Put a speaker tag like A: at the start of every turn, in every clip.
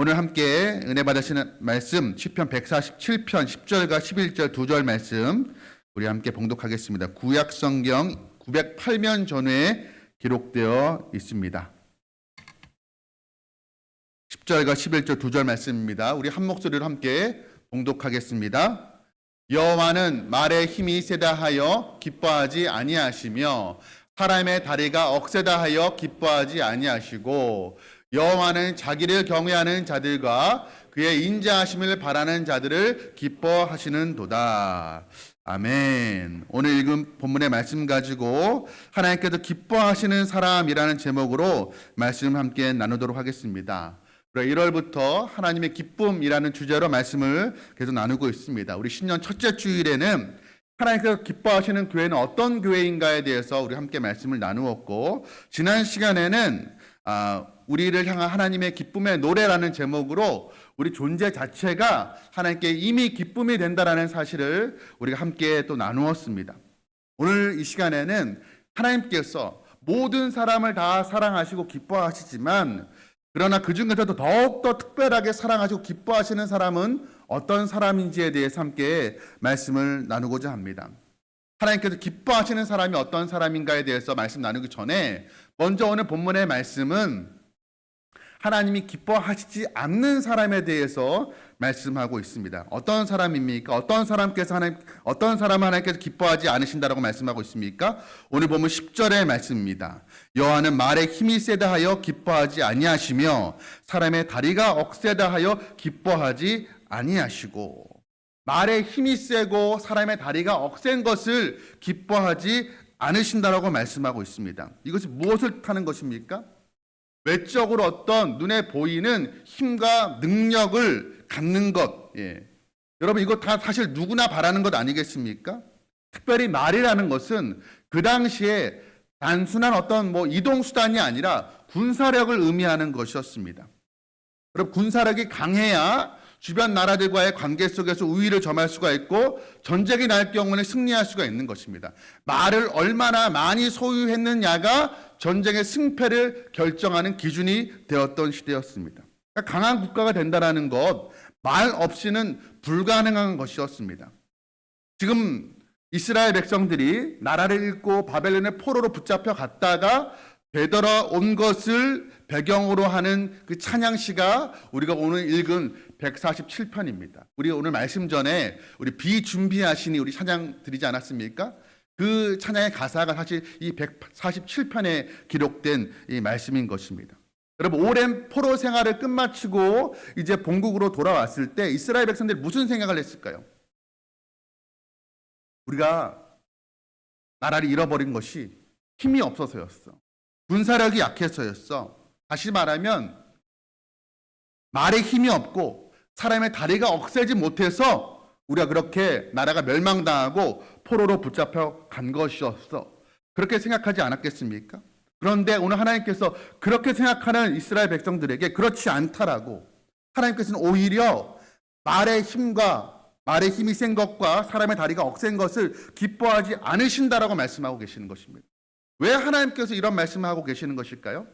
A: 오늘 함께 은혜 받으시는 말씀 시편 147편 10절과 11절 2절 말씀 우리 함께 봉독하겠습니다. 구약 성경 908면 전후에 기록되어 있습니다. 10절과 11절 2절 말씀입니다. 우리 한 목소리로 함께 봉독하겠습니다. 여호와는 말에 힘이 세다 하여 기뻐하지 아니하시며 사람의 다리가 억세다 하여 기뻐하지 아니하시고 여호와는 자기를 경외하는 자들과 그의 인자하심을 바라는 자들을 기뻐하시는도다. 아멘. 오늘 읽은 본문의 말씀 가지고 하나님께서 기뻐하시는 사람이라는 제목으로 말씀 함께 나누도록 하겠습니다. 1월부터 하나님의 기쁨이라는 주제로 말씀을 계속 나누고 있습니다. 우리 신년 첫째 주일에는 하나님께서 기뻐하시는 교회는 어떤 교회인가에 대해서 우리 함께 말씀을 나누었고, 지난 시간에는 우리를 향한 하나님의 기쁨의 노래라는 제목으로 우리 존재 자체가 하나님께 이미 기쁨이 된다라는 사실을 우리가 함께 또 나누었습니다. 오늘 이 시간에는 하나님께서 모든 사람을 다 사랑하시고 기뻐하시지만 그러나 그 중에서도 더욱더 특별하게 사랑하시고 기뻐하시는 사람은 어떤 사람인지에 대해서 함께 말씀을 나누고자 합니다. 하나님께서 기뻐하시는 사람이 어떤 사람인가에 대해서 말씀 나누기 전에 먼저 오늘 본문의 말씀은 하나님이 기뻐하시지 않는 사람에 대해서 말씀하고 있습니다. 어떤 사람입니까? 어떤 사람은 하나님께서 기뻐하지 않으신다라고 말씀하고 있습니까? 오늘 보면 10절의 말씀입니다. 여호와는 말에 힘이 세다 하여 기뻐하지 아니하시며 사람의 다리가 억세다 하여 기뻐하지 아니하시고, 말에 힘이 세고 사람의 다리가 억센 것을 기뻐하지 않으신다라고 말씀하고 있습니다. 이것이 무엇을 뜻하는 것입니까? 외적으로 어떤 눈에 보이는 힘과 능력을 갖는 것. 여러분, 이거 다 사실 누구나 바라는 것 아니겠습니까? 특별히 말이라는 것은 그 당시에 단순한 어떤 이동수단이 아니라 군사력을 의미하는 것이었습니다. 여러분, 군사력이 강해야 주변 나라들과의 관계 속에서 우위를 점할 수가 있고 전쟁이 날 경우는 승리할 수가 있는 것입니다. 말을 얼마나 많이 소유했느냐가 전쟁의 승패를 결정하는 기준이 되었던 시대였습니다. 그러니까 강한 국가가 된다는 것, 말 없이는 불가능한 것이었습니다. 지금 이스라엘 백성들이 나라를 잃고 바벨론의 포로로 붙잡혀 갔다가 되돌아온 것을 배경으로 하는 그 찬양시가 우리가 오늘 읽은 147편입니다. 우리 오늘 말씀 전에 우리 비준비하시니 우리 찬양 드리지 않았습니까? 그 찬양의 가사가 사실 이 147편에 기록된 이 말씀인 것입니다. 여러분, 오랜 포로 생활을 끝마치고 이제 본국으로 돌아왔을 때 이스라엘 백성들이 무슨 생각을 했을까요? 우리가 나라를 잃어버린 것이 힘이 없어서였어. 군사력이 약해서였어. 다시 말하면 말에 힘이 없고 사람의 다리가 억세지 못해서 우리가 그렇게 나라가 멸망당하고 포로로 붙잡혀 간 것이었어. 그렇게 생각하지 않았겠습니까? 그런데 오늘 하나님께서 그렇게 생각하는 이스라엘 백성들에게 그렇지 않다라고, 하나님께서는 오히려 말의 힘이 센 것과 사람의 다리가 억센 것을 기뻐하지 않으신다라고 말씀하고 계시는 것입니다. 왜 하나님께서 이런 말씀을 하고 계시는 것일까요?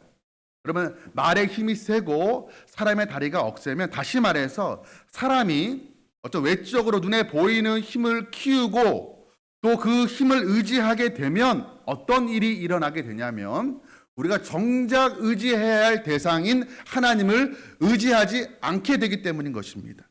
A: 그러면 말의 힘이 세고 사람의 다리가 억세면, 다시 말해서 사람이 어떤 외적으로 눈에 보이는 힘을 키우고 또 그 힘을 의지하게 되면 어떤 일이 일어나게 되냐면, 우리가 정작 의지해야 할 대상인 하나님을 의지하지 않게 되기 때문인 것입니다.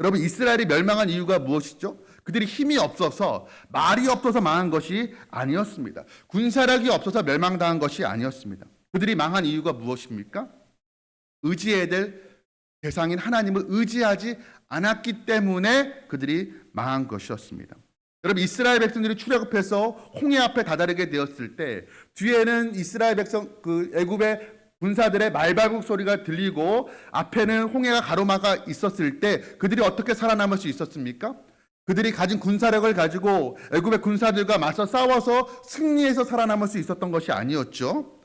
A: 여러분, 이스라엘이 멸망한 이유가 무엇이죠? 그들이 힘이 없어서, 말이 없어서 망한 것이 아니었습니다. 군사력이 없어서 멸망당한 것이 아니었습니다. 그들이 망한 이유가 무엇입니까? 의지해야 될 대상인 하나님을 의지하지 않았기 때문에 그들이 망한 것이었습니다. 여러분, 이스라엘 백성들이 출애굽해서 홍해 앞에 다다르게 되었을 때 뒤에는 이스라엘 백성, 애굽의 군사들의 말발굽 소리가 들리고 앞에는 홍해가 가로막아 있었을 때 그들이 어떻게 살아남을 수 있었습니까? 그들이 가진 군사력을 가지고 애굽의 군사들과 맞서 싸워서 승리해서 살아남을 수 있었던 것이 아니었죠.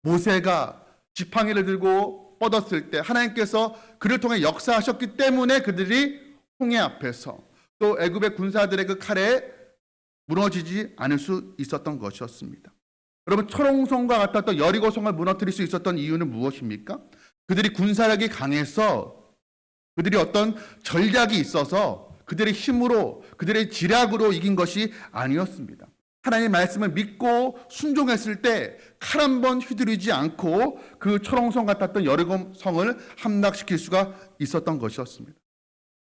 A: 모세가 지팡이를 들고 뻗었을 때 하나님께서 그를 통해 역사하셨기 때문에 그들이 홍해 앞에서 또 애굽의 군사들의 그 칼에 무너지지 않을 수 있었던 것이었습니다. 여러분, 초롱성과 같았던 여리고성을 무너뜨릴 수 있었던 이유는 무엇입니까? 그들이 군사력이 강해서 그들이 어떤 전략이 있어서 그들의 힘으로 그들의 지략으로 이긴 것이 아니었습니다. 하나님의 말씀을 믿고 순종했을 때 칼 한 번 휘두르지 않고 그 초롱성 같았던 여리고 성을 함락시킬 수가 있었던 것이었습니다.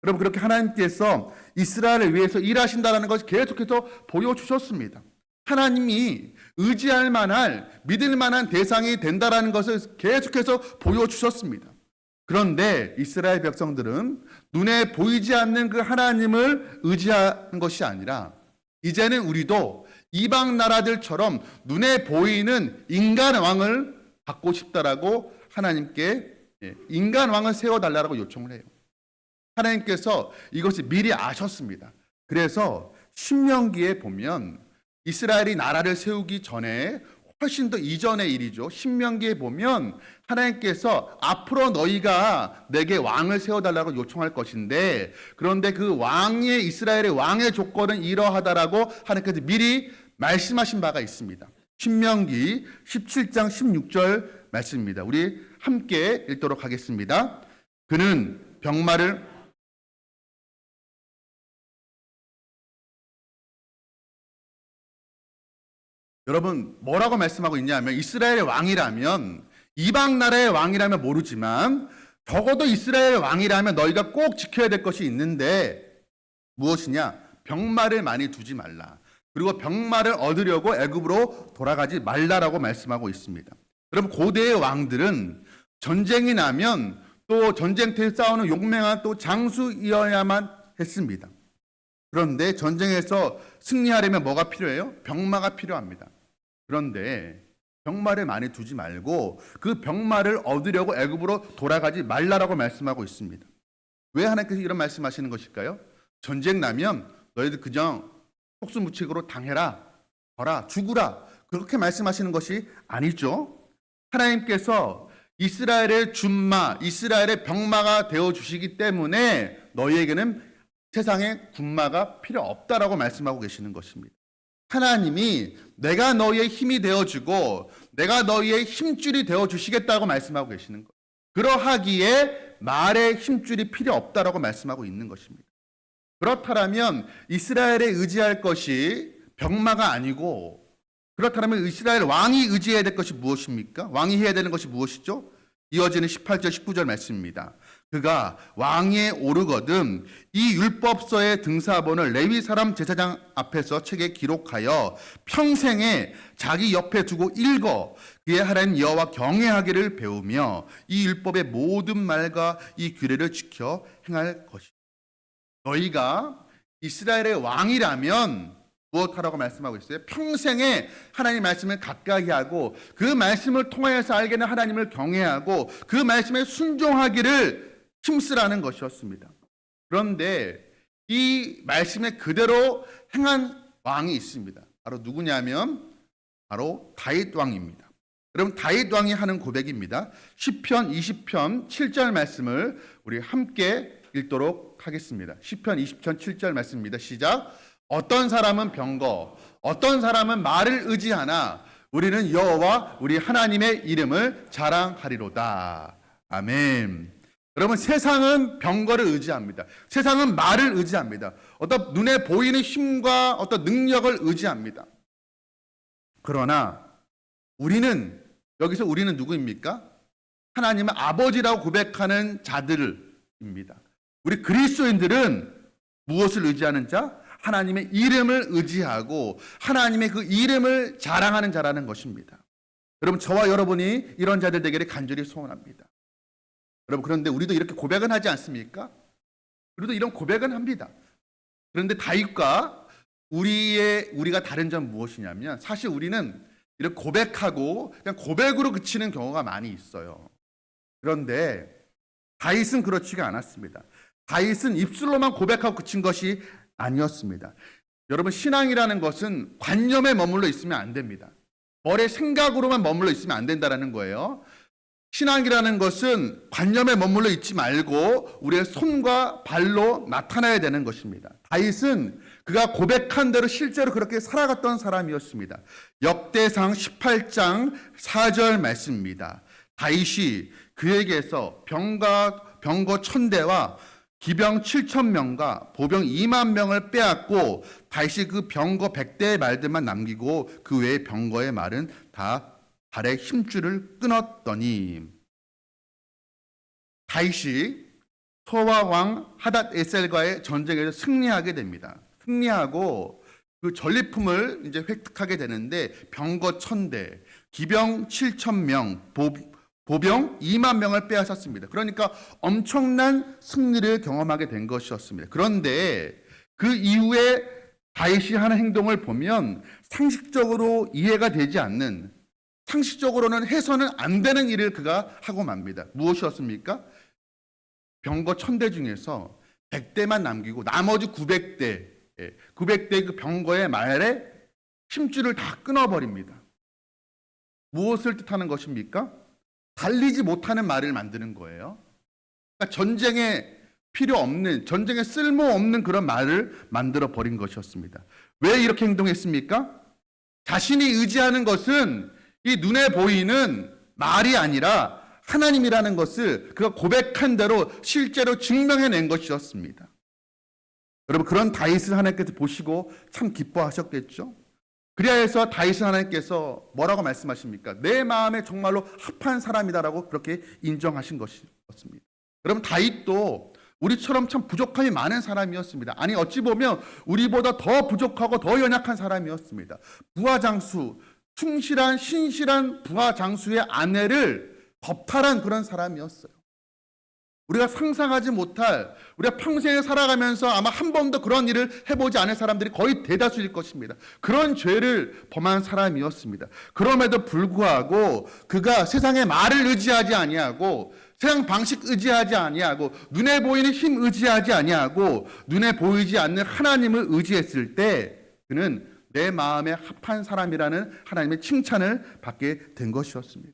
A: 여러분, 그렇게 하나님께서 이스라엘을 위해서 일하신다는 것을 계속해서 보여주셨습니다. 하나님이 의지할 만한, 믿을 만한 대상이 된다는 것을 계속해서 보여주셨습니다. 그런데 이스라엘 백성들은 눈에 보이지 않는 그 하나님을 의지하는 것이 아니라 이제는 우리도 이방 나라들처럼 눈에 보이는 인간 왕을 받고 싶다라고 하나님께 인간 왕을 세워달라고 요청을 해요. 하나님께서 이것을 미리 아셨습니다. 그래서 신명기에 보면 이스라엘이 나라를 세우기 전에 훨씬 더 이전의 일이죠. 신명기에 보면 하나님께서 앞으로 너희가 내게 왕을 세워달라고 요청할 것인데, 그런데 그 왕의 이스라엘의 왕의 조건은 이러하다라고 하나님께서 미리 말씀하신 바가 있습니다. 신명기 17장 16절 말씀입니다. 우리 함께 읽도록 하겠습니다. 그는 병마를 여러분, 뭐라고 말씀하고 있냐면 이스라엘의 왕이라면, 이방 나라의 왕이라면 모르지만 적어도 이스라엘 왕이라면 너희가 꼭 지켜야 될 것이 있는데 무엇이냐? 병마를 많이 두지 말라. 그리고 병마를 얻으려고 애굽으로 돌아가지 말라라고 말씀하고 있습니다. 여러분, 고대의 왕들은 전쟁이 나면 또 전쟁터에 싸우는 용맹한 또 장수이어야만 했습니다. 그런데 전쟁에서 승리하려면 뭐가 필요해요? 병마가 필요합니다. 그런데 병마를 많이 두지 말고 그 병마를 얻으려고 애굽으로 돌아가지 말라라고 말씀하고 있습니다. 왜 하나님께서 이런 말씀하시는 것일까요? 전쟁 나면 너희들 그냥 속수무책으로 당해라, 져라, 죽으라, 그렇게 말씀하시는 것이 아니죠. 하나님께서 이스라엘의 준마, 이스라엘의 병마가 되어주시기 때문에 너희에게는 세상에 군마가 필요 없다라고 말씀하고 계시는 것입니다. 하나님이 내가 너희의 힘이 되어주고 내가 너희의 힘줄이 되어주시겠다고 말씀하고 계시는 거예요. 그러하기에 말의 힘줄이 필요 없다라고 말씀하고 있는 것입니다. 그렇다면 이스라엘에 의지할 것이 병마가 아니고, 그렇다면 이스라엘 왕이 의지해야 될 것이 무엇입니까? 왕이 해야 되는 것이 무엇이죠? 이어지는 18절 19절 말씀입니다. 그가 왕위에 오르거든 이 율법서의 등사본을 레위 사람 제사장 앞에서 책에 기록하여 평생에 자기 옆에 두고 읽어 그의 하나님 여호와 경외하기를 배우며 이 율법의 모든 말과 이 규례를 지켜 행할 것이다. 너희가 이스라엘의 왕이라면 무엇하라고 말씀하고 있어요? 평생에 하나님 말씀을 가까이 하고 그 말씀을 통하여서 알게 되는 하나님을 경외하고 그 말씀에 순종하기를 힘쓰라는 것이었습니다. 그런데 이 말씀에 그대로 행한 왕이 있습니다. 바로 누구냐면 바로 다윗 왕입니다. 여러분, 다윗 왕이 하는 고백입니다. 시편 20편 7절 말씀을 우리 함께 읽도록 하겠습니다. 시편 20편 7절 말씀입니다. 시작. 어떤 사람은 병거, 어떤 사람은 말을 의지하나 우리는 여호와 우리 하나님의 이름을 자랑하리로다. 아멘. 여러분, 세상은 병거를 의지합니다. 세상은 말을 의지합니다. 어떤 눈에 보이는 힘과 어떤 능력을 의지합니다. 그러나 우리는, 여기서 우리는 누구입니까? 하나님은 아버지라고 고백하는 자들입니다. 우리 그리스도인들은 무엇을 의지하는 자? 하나님의 이름을 의지하고 하나님의 그 이름을 자랑하는 자라는 것입니다. 여러분, 저와 여러분이 이런 자들 되기를 간절히 소원합니다. 여러분, 그런데 우리도 이렇게 고백은 하지 않습니까? 우리도 이런 고백은 합니다. 그런데 다윗과 우리가 다른 점 무엇이냐면, 사실 우리는 이렇게 고백하고 그냥 고백으로 그치는 경우가 많이 있어요. 그런데 다윗은 그렇지가 않았습니다. 다윗은 입술로만 고백하고 그친 것이 아니었습니다. 여러분, 신앙이라는 것은 관념에 머물러 있으면 안 됩니다. 머리의 생각으로만 머물러 있으면 안 된다는 거예요. 신앙이라는 것은 관념에 머물러 있지 말고 우리의 손과 발로 나타나야 되는 것입니다. 다윗은 그가 고백한 대로 실제로 그렇게 살아갔던 사람이었습니다. 역대상 18장 4절 말씀입니다. 다윗이 그에게서 병거 1000대와 기병 7000명과 보병 2만 명을 빼앗고 다시 그 병거 100대의 말들만 남기고 그 외의 병거의 말은 다 발의 힘줄을 끊었더니 다윗이 소와 왕 하닷 에셀과의 전쟁에서 승리하게 됩니다. 승리하고 그 전리품을 이제 획득하게 되는데 병거 1000대, 기병 7000명, 보병 2만 명을 빼앗았습니다. 그러니까 엄청난 승리를 경험하게 된 것이었습니다. 그런데 그 이후에 다윗이 하는 행동을 보면 상식적으로 이해가 되지 않는, 상식적으로는 해서는 안 되는 일을 그가 하고 맙니다. 무엇이었습니까? 병거 1000대 중에서 100대만 남기고 나머지 900대 그 병거의 말에 힘줄을 다 끊어버립니다. 무엇을 뜻하는 것입니까? 달리지 못하는 말을 만드는 거예요. 그러니까 전쟁에 필요 없는, 전쟁에 쓸모없는 그런 말을 만들어 버린 것이었습니다. 왜 이렇게 행동했습니까? 자신이 의지하는 것은 이 눈에 보이는 말이 아니라 하나님이라는 것을 그가 고백한 대로 실제로 증명해낸 것이었습니다. 여러분, 그런 다윗을 하나님께서 보시고 참 기뻐하셨겠죠? 그래야 해서 다윗은 하나님께서 뭐라고 말씀하십니까? 내 마음에 정말로 합한 사람이다라고 그렇게 인정하신 것이었습니다. 여러분, 다윗도 우리처럼 참 부족함이 많은 사람이었습니다. 아니, 어찌 보면 우리보다 더 부족하고 더 연약한 사람이었습니다. 부하장수, 충실한 신실한 부하장수의 아내를 겁탈한 그런 사람이었어요. 우리가 상상하지 못할, 우리가 평생에 살아가면서 아마 한 번도 그런 일을 해보지 않을 사람들이 거의 대다수일 것입니다. 그런 죄를 범한 사람이었습니다. 그럼에도 불구하고 그가 세상의 말을 의지하지 아니하고 세상 방식 의지하지 아니하고 눈에 보이는 힘 의지하지 아니하고 눈에 보이지 않는 하나님을 의지했을 때 그는 내 마음에 합한 사람이라는 하나님의 칭찬을 받게 된 것이었습니다.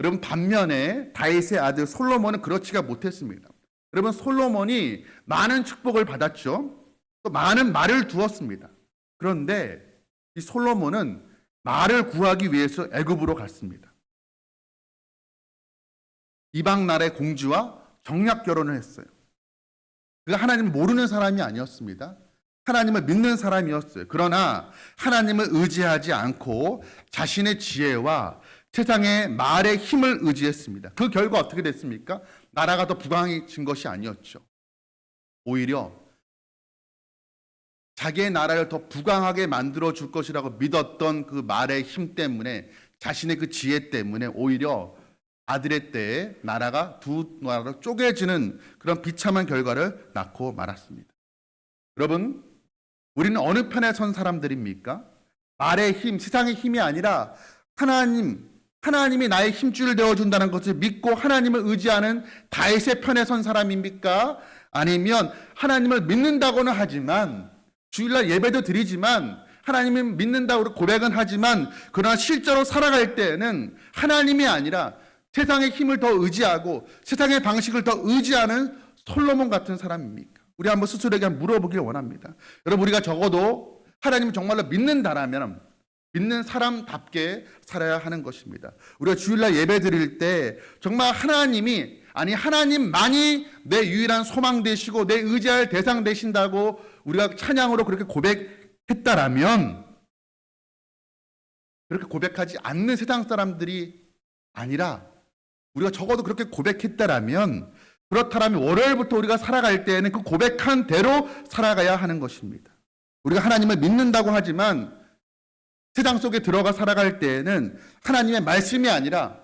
A: 여러분, 반면에 다윗의 아들 솔로몬은 그렇지가 못했습니다. 여러분, 솔로몬이 많은 축복을 받았죠. 또 많은 말을 두었습니다. 그런데 이 솔로몬은 말을 구하기 위해서 애굽으로 갔습니다. 이방 나라의 공주와 정략 결혼을 했어요. 그가 하나님을 모르는 사람이 아니었습니다. 하나님을 믿는 사람이었어요. 그러나 하나님을 의지하지 않고 자신의 지혜와 세상의 말의 힘을 의지했습니다. 그 결과 어떻게 됐습니까? 나라가 더 부강해진 것이 아니었죠. 오히려 자기의 나라를 더 부강하게 만들어 줄 것이라고 믿었던 그 말의 힘 때문에, 자신의 그 지혜 때문에 오히려 아들의 때에 나라가 두 나라로 쪼개지는 그런 비참한 결과를 낳고 말았습니다. 여러분, 우리는 어느 편에 선 사람들입니까? 말의 힘, 세상의 힘이 아니라 하나님이 나의 힘줄을 되어준다는 것을 믿고 하나님을 의지하는 다윗의 편에 선 사람입니까? 아니면 하나님을 믿는다고는 하지만, 주일날 예배도 드리지만, 하나님을 믿는다고 고백은 하지만, 그러나 실제로 살아갈 때에는 하나님이 아니라 세상의 힘을 더 의지하고 세상의 방식을 더 의지하는 솔로몬 같은 사람입니까? 우리 한번 스스로에게 한번 물어보길 원합니다. 여러분, 우리가 적어도 하나님을 정말로 믿는다라면 믿는 사람답게 살아야 하는 것입니다. 우리가 주일날 예배 드릴 때 정말 하나님만이 내 유일한 소망 되시고 내 의지할 대상 되신다고 우리가 찬양으로 그렇게 고백했다라면, 그렇게 고백하지 않는 세상 사람들이 아니라 우리가 적어도 그렇게 고백했다라면, 그렇다면 월요일부터 우리가 살아갈 때에는 그 고백한 대로 살아가야 하는 것입니다. 우리가 하나님을 믿는다고 하지만 세상 속에 들어가 살아갈 때에는 하나님의 말씀이 아니라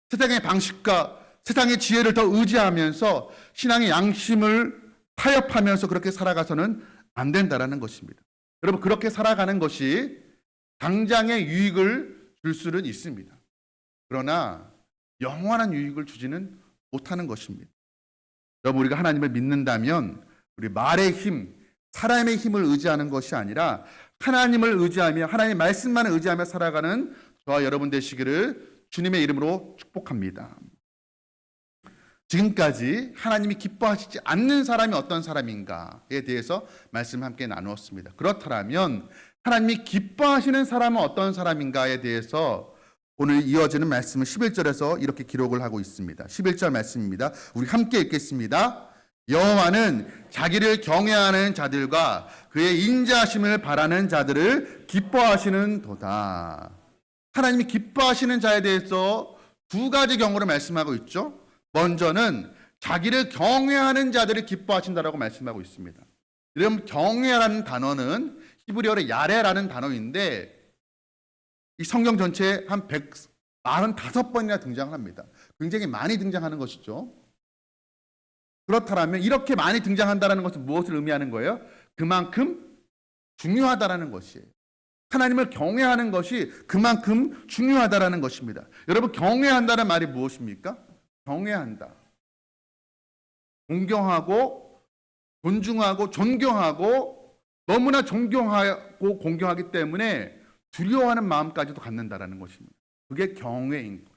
A: 세상의 방식과 세상의 지혜를 더 의지하면서 신앙의 양심을 타협하면서 그렇게 살아가서는 안 된다라는 것입니다. 여러분, 그렇게 살아가는 것이 당장의 유익을 줄 수는 있습니다. 그러나 영원한 유익을 주지는 못하는 것입니다. 여러분, 우리가 하나님을 믿는다면 우리 말의 힘, 사람의 힘을 의지하는 것이 아니라 하나님을 의지하며 하나님의 말씀만을 의지하며 살아가는 저와 여러분 되시기를 주님의 이름으로 축복합니다. 지금까지 하나님이 기뻐하시지 않는 사람이 어떤 사람인가에 대해서 말씀 함께 나누었습니다. 그렇다면 하나님이 기뻐하시는 사람은 어떤 사람인가에 대해서 오늘 이어지는 말씀은 11절에서 이렇게 기록을 하고 있습니다. 11절 말씀입니다. 우리 함께 읽겠습니다. 여호와는 자기를 경외하는 자들과 그의 인자하심을 바라는 자들을 기뻐하시는 도다. 하나님이 기뻐하시는 자에 대해서 두 가지 경우를 말씀하고 있죠. 먼저는 자기를 경외하는 자들을 기뻐하신다라고 말씀하고 있습니다. 여러분, 경외라는 단어는 히브리어로 야레라는 단어인데 이 성경 전체에 한 145번이나 등장합니다. 굉장히 많이 등장하는 것이죠. 그렇다면 이렇게 많이 등장한다는 것은 무엇을 의미하는 거예요? 그만큼 중요하다라는 것이에요. 하나님을 경외하는 것이 그만큼 중요하다라는 것입니다. 여러분, 경외한다는 말이 무엇입니까? 경외한다. 존경하고 존중하고 존경하고 너무나 존경하고 공경하기 때문에 두려워하는 마음까지도 갖는다라는 것입니다. 그게 경외인 것입니다.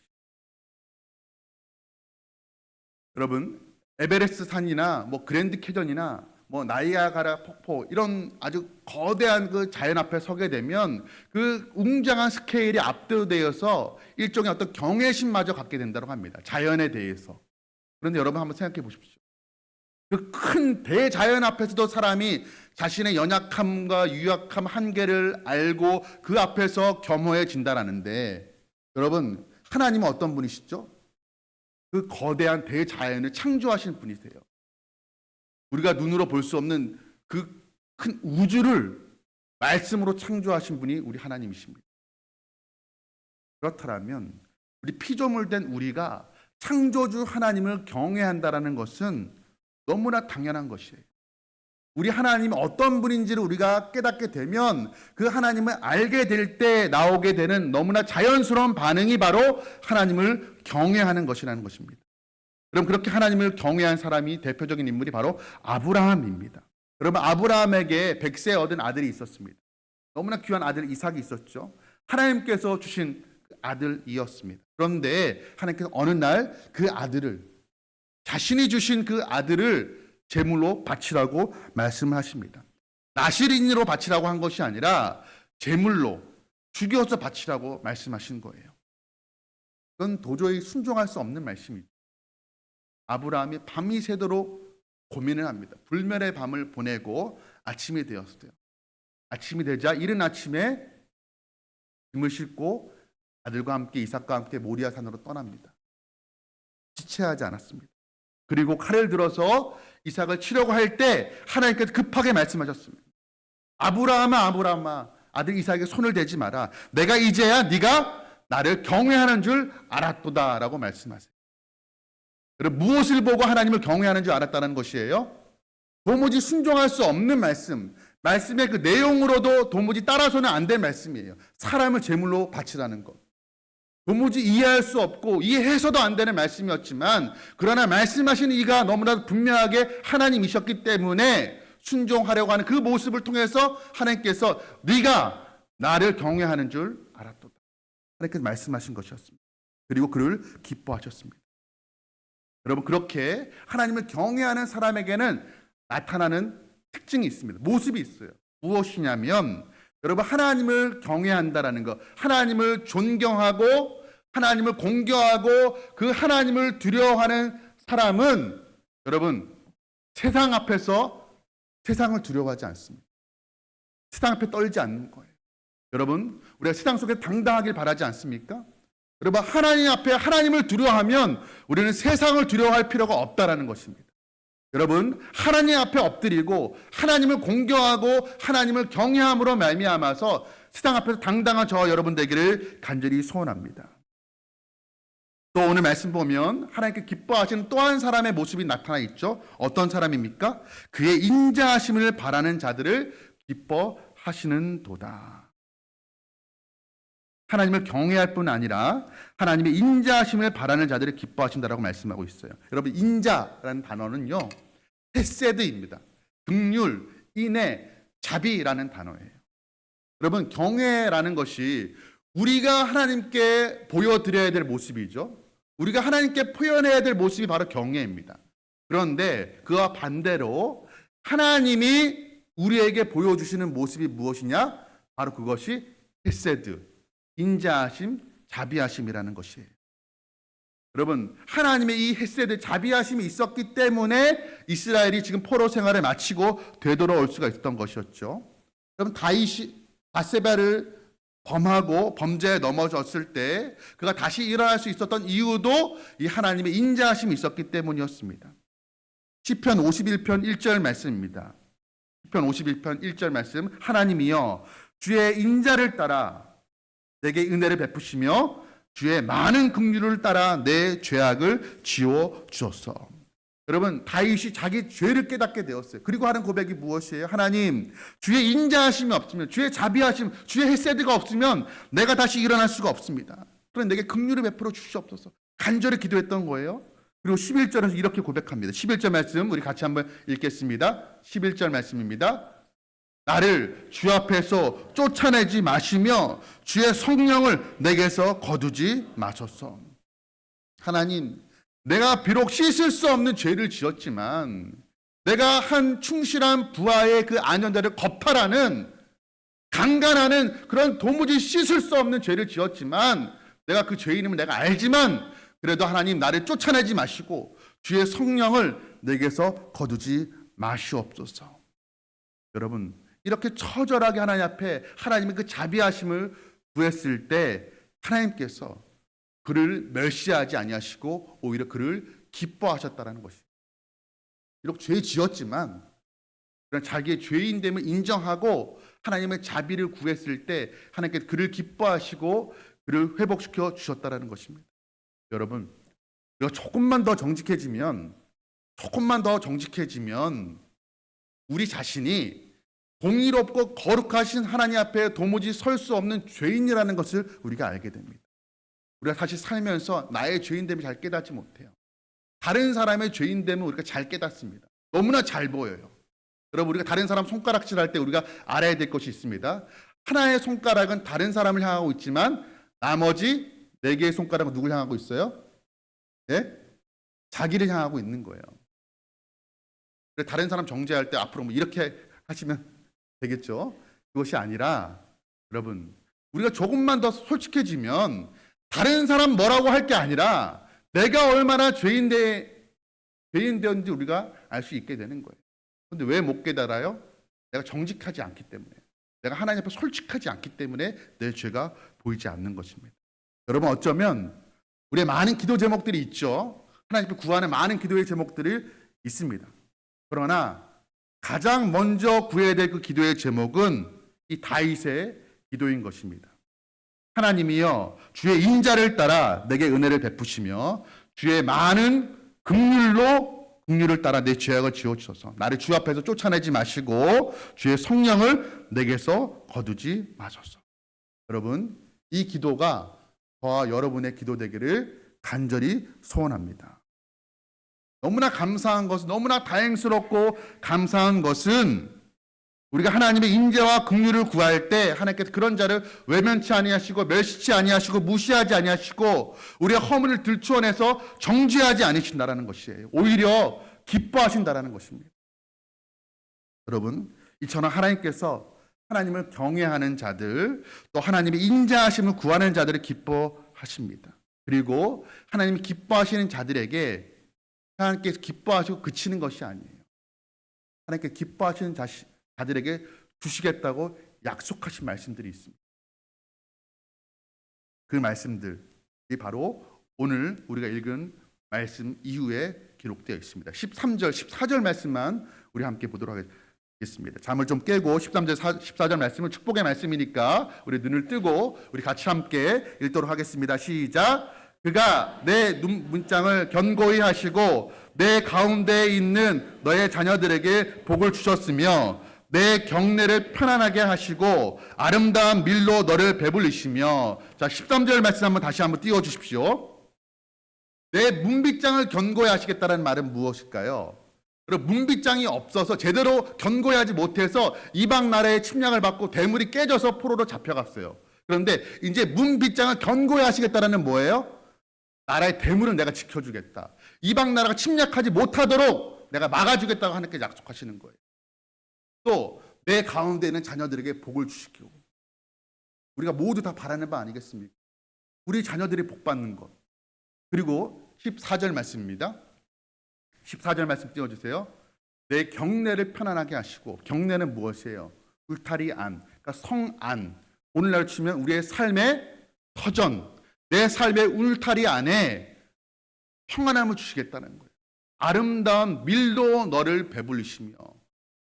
A: 여러분, 에베레스트 산이나 그랜드 캐년이나 나이아가라 폭포 이런 아주 거대한 그 자연 앞에 서게 되면 그 웅장한 스케일이 압도되어서 일종의 어떤 경외심마저 갖게 된다고 합니다. 자연에 대해서. 그런데 여러분 한번 생각해 보십시오. 그 큰 대자연 앞에서도 사람이 자신의 연약함과 유약함 한계를 알고 그 앞에서 겸허해진다라는데, 여러분, 하나님은 어떤 분이시죠? 그 거대한 대자연을 창조하신 분이세요. 우리가 눈으로 볼 수 없는 그 큰 우주를 말씀으로 창조하신 분이 우리 하나님이십니다. 그렇다면 우리 피조물된 우리가 창조주 하나님을 경외한다라는 것은 너무나 당연한 것이에요. 우리 하나님이 어떤 분인지를 우리가 깨닫게 되면 그 하나님을 알게 될 때 나오게 되는 너무나 자연스러운 반응이 바로 하나님을 경외하는 것이라는 것입니다. 그럼 그렇게 하나님을 경외한 사람이 대표적인 인물이 바로 아브라함입니다. 여러분, 아브라함에게 100세 얻은 아들이 있었습니다. 너무나 귀한 아들 이삭이 있었죠. 하나님께서 주신 아들이었습니다. 그런데 하나님께서 어느 날 그 아들을, 자신이 주신 그 아들을 제물로 바치라고 말씀하십니다. 나실인으로 바치라고 한 것이 아니라 제물로 죽여서 바치라고 말씀하신 거예요. 그건 도저히 순종할 수 없는 말씀이죠. 아브라함이 밤이 새도록 고민을 합니다. 불멸의 밤을 보내고 아침이 되었어요. 아침이 되자 이른 아침에 짐을 싣고 아들과 함께 이삭과 함께 모리아 산으로 떠납니다. 지체하지 않았습니다. 그리고 칼을 들어서 이삭을 치려고 할 때 하나님께서 급하게 말씀하셨습니다. 아브라함아, 아브라함아, 아들 이삭에게 손을 대지 마라. 내가 이제야 네가 나를 경외하는 줄 알았도다 라고 말씀하세요. 여러분, 무엇을 보고 하나님을 경외하는 줄 알았다는 것이에요? 도무지 순종할 수 없는 말씀의 그 내용으로도 도무지 따라서는 안 될 말씀이에요. 사람을 제물로 바치라는 것. 도무지 이해할 수 없고 이해해서도 안 되는 말씀이었지만, 그러나 말씀하신 이가 너무나 분명하게 하나님이셨기 때문에 순종하려고 하는 그 모습을 통해서 하나님께서 네가 나를 경외하는 줄 알았도다. 하나님께서 말씀하신 것이었습니다. 그리고 그를 기뻐하셨습니다. 여러분, 그렇게 하나님을 경외하는 사람에게는 나타나는 특징이 있습니다. 모습이 있어요. 무엇이냐면, 여러분, 하나님을 경외한다라는 것, 하나님을 존경하고 하나님을 공경하고 그 하나님을 두려워하는 사람은, 여러분, 세상 앞에서 세상을 두려워하지 않습니다. 세상 앞에 떨지 않는 거예요. 여러분, 우리가 세상 속에 당당하길 바라지 않습니까? 여러분, 하나님 앞에 하나님을 두려워하면 우리는 세상을 두려워할 필요가 없다라는 것입니다. 여러분, 하나님 앞에 엎드리고 하나님을 공경하고 하나님을 경외함으로 말미암아서 세상 앞에서 당당한 저와 여러분 되기를 간절히 소원합니다. 또 오늘 말씀 보면 하나님께 기뻐하시는 또 한 사람의 모습이 나타나 있죠. 어떤 사람입니까? 그의 인자하심을 바라는 자들을 기뻐하시는 도다. 하나님을 경외할 뿐 아니라 하나님의 인자하심을 바라는 자들을 기뻐하신다라고 말씀하고 있어요. 여러분, 인자라는 단어는요, 헤세드입니다. 긍휼, 인애, 자비라는 단어예요. 여러분, 경외라는 것이 우리가 하나님께 보여드려야 될 모습이죠. 우리가 하나님께 표현해야 될 모습이 바로 경외입니다. 그런데 그와 반대로 하나님이 우리에게 보여주시는 모습이 무엇이냐? 바로 그것이 헤세드, 인자하심, 자비하심이라는 것이에요. 여러분, 하나님의 이 헤세드 자비하심이 있었기 때문에 이스라엘이 지금 포로 생활을 마치고 되돌아올 수가 있었던 것이었죠. 여러분, 다윗이 바세바를 범하고 범죄에 넘어졌을 때 그가 다시 일어날 수 있었던 이유도 이 하나님의 인자하심이 있었기 때문이었습니다. 시편 51편 1절 말씀입니다. 시편 51편 1절 말씀, 하나님이여 주의 인자를 따라 내게 은혜를 베푸시며 주의 많은 긍휼을 따라 내 죄악을 지워 주소서. 여러분, 다윗이 자기 죄를 깨닫게 되었어요. 그리고 하는 고백이 무엇이에요? 하나님, 주의 인자하심이 없으면, 주의 자비하심, 주의 헤세드가 없으면 내가 다시 일어날 수가 없습니다. 그럼 내게 긍휼을 베풀어 주시옵소서. 간절히 기도했던 거예요. 그리고 11절에서 이렇게 고백합니다. 11절 말씀 우리 같이 한번 읽겠습니다. 11절 말씀입니다. 나를 주 앞에서 쫓아내지 마시며 주의 성령을 내게서 거두지 마소서. 하나님, 내가 비록 씻을 수 없는 죄를 지었지만 내가 한 충실한 부하의 그 안전자를 겁탈하는 강간하는 그런 도무지 씻을 수 없는 죄를 지었지만 내가 그 죄인임을 내가 알지만 그래도 하나님 나를 쫓아내지 마시고 주의 성령을 내게서 거두지 마시옵소서. 여러분, 이렇게 처절하게 하나님 앞에 하나님의 그 자비하심을 구했을 때 하나님께서 그를 멸시하지 아니하시고 오히려 그를 기뻐하셨다는 것이에요. 비록 죄 지었지만 그런 자기의 죄인됨을 인정하고 하나님의 자비를 구했을 때 하나님께서 그를 기뻐하시고 그를 회복시켜 주셨다는 것입니다. 여러분, 우리가 조금만 더 정직해지면 우리 자신이 공의롭고 거룩하신 하나님 앞에 도무지 설 수 없는 죄인이라는 것을 우리가 알게 됩니다. 우리가 사실 살면서 나의 죄인됨을 잘 깨닫지 못해요. 다른 사람의 죄인됨을 우리가 잘 깨닫습니다. 너무나 잘 보여요. 여러분, 우리가 다른 사람 손가락질 할 때 우리가 알아야 될 것이 있습니다. 하나의 손가락은 다른 사람을 향하고 있지만 나머지 4개의 손가락은 누굴 향하고 있어요? 네? 자기를 향하고 있는 거예요. 다른 사람 정죄할 때 앞으로 뭐 이렇게 하시면 되겠죠? 그것이 아니라 여러분, 우리가 조금만 더 솔직해지면 다른 사람 뭐라고 할 게 아니라 내가 얼마나 죄인 되었는지 우리가 알 수 있게 되는 거예요. 그런데 왜 못 깨달아요? 내가 정직하지 않기 때문에, 내가 하나님 앞에 솔직하지 않기 때문에 내 죄가 보이지 않는 것입니다. 여러분, 어쩌면 우리의 많은 기도 제목들이 있죠. 하나님 앞에 구하는 많은 기도의 제목들이 있습니다. 그러나 가장 먼저 구해야 될 그 기도의 제목은 이 다윗의 기도인 것입니다. 하나님이여 주의 인자를 따라 내게 은혜를 베푸시며 주의 많은 긍휼을 따라 내 죄악을 지워주소서. 나를 주 앞에서 쫓아내지 마시고 주의 성령을 내게서 거두지 마소서. 여러분, 이 기도가 저와 여러분의 기도 되기를 간절히 소원합니다. 너무나 감사한 것은, 너무나 다행스럽고 감사한 것은 우리가 하나님의 인자와 긍휼을 구할 때 하나님께서 그런 자를 외면치 아니하시고 멸시치 아니하시고 무시하지 아니하시고 우리의 허물을 들추어내서 정죄하지 않으신다라는 것이에요. 오히려 기뻐하신다라는 것입니다. 여러분, 이처럼 하나님께서 하나님을 경외하는 자들, 또 하나님의 인자하심을 구하는 자들을 기뻐하십니다. 그리고 하나님이 기뻐하시는 자들에게 하나님께서 기뻐하시고 그치는 것이 아니에요. 하나님께서 기뻐하시는 자들에게 주시겠다고 약속하신 말씀들이 있습니다. 그 말씀들이 바로 오늘 우리가 읽은 말씀 이후에 기록되어 있습니다. 13절, 14절 말씀만 우리 함께 보도록 하겠습니다. 잠을 좀 깨고 13절, 14절 말씀은 축복의 말씀이니까 우리 눈을 뜨고 우리 같이 함께 읽도록 하겠습니다. 시작! 그가 내 문장을 견고히 하시고 내 가운데에 있는 너의 자녀들에게 복을 주셨으며 내 경내를 편안하게 하시고 아름다운 밀로 너를 배불리시며. 자, 13절 말씀 한번 다시 한번 띄워주십시오. 내 문빗장을 견고히 하시겠다는 말은 무엇일까요? 그리고 문빗장이 없어서 제대로 견고히 하지 못해서 이방 나라의 침략을 받고 대물이 깨져서 포로로 잡혀갔어요. 그런데 이제 문빗장을 견고히 하시겠다는 뭐예요? 나라의 대물은 내가 지켜주겠다. 이방 나라가 침략하지 못하도록 내가 막아주겠다고 하나님께 약속하시는 거예요. 또 내 가운데 있는 자녀들에게 복을 주시고. 우리가 모두 다 바라는 바 아니겠습니까? 우리 자녀들이 복 받는 것. 그리고 14절 말씀입니다. 14절 말씀 띄워주세요. 내 경내를 편안하게 하시고, 경내는 무엇이에요? 울타리 안, 그러니까 성안. 오늘날 치면 우리의 삶의 터전, 내 삶의 울타리 안에 평안함을 주시겠다는 거예요. 아름다운 밀도 너를 배불리시며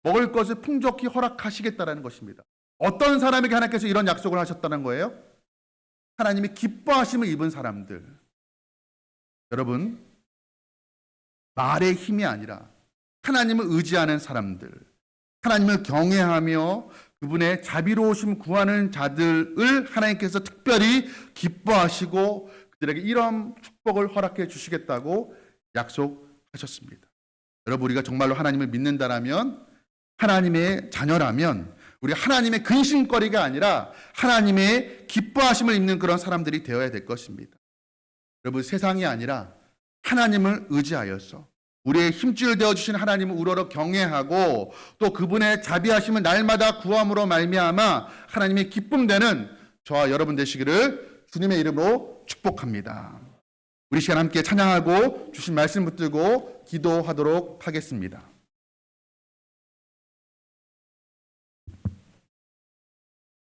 A: 먹을 것을 풍족히 허락하시겠다는 것입니다. 어떤 사람에게 하나님께서 이런 약속을 하셨다는 거예요? 하나님이 기뻐하심을 입은 사람들. 여러분, 말의 힘이 아니라 하나님을 의지하는 사람들, 하나님을 경외하며 그분의 자비로우심 구하는 자들을 하나님께서 특별히 기뻐하시고 그들에게 이런 축복을 허락해 주시겠다고 약속하셨습니다. 여러분, 우리가 정말로 하나님을 믿는다라면, 하나님의 자녀라면 우리 하나님의 근심거리가 아니라 하나님의 기뻐하심을 입는 그런 사람들이 되어야 될 것입니다. 여러분, 세상이 아니라 하나님을 의지하여서 우리의 힘줄 되어주신 하나님을 우러러 경외하고 또 그분의 자비하심을 날마다 구함으로 말미암아 하나님의 기쁨되는 저와 여러분 되시기를 주님의 이름으로 축복합니다. 우리 시간 함께 찬양하고 주신 말씀 붙들고 기도하도록 하겠습니다.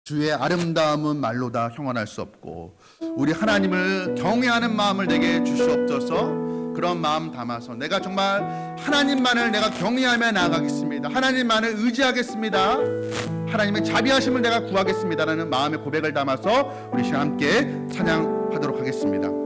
A: 주의 아름다움은 말로 다 형언할 수 없고 우리 하나님을 경외하는 마음을 내게 주시옵소서. 그런 마음 담아서 내가 정말 하나님만을 내가 경외하며 나아가겠습니다. 하나님만을 의지하겠습니다. 하나님의 자비하심을 내가 구하겠습니다라는 마음의 고백을 담아서 우리 시간 함께 찬양하도록 하겠습니다.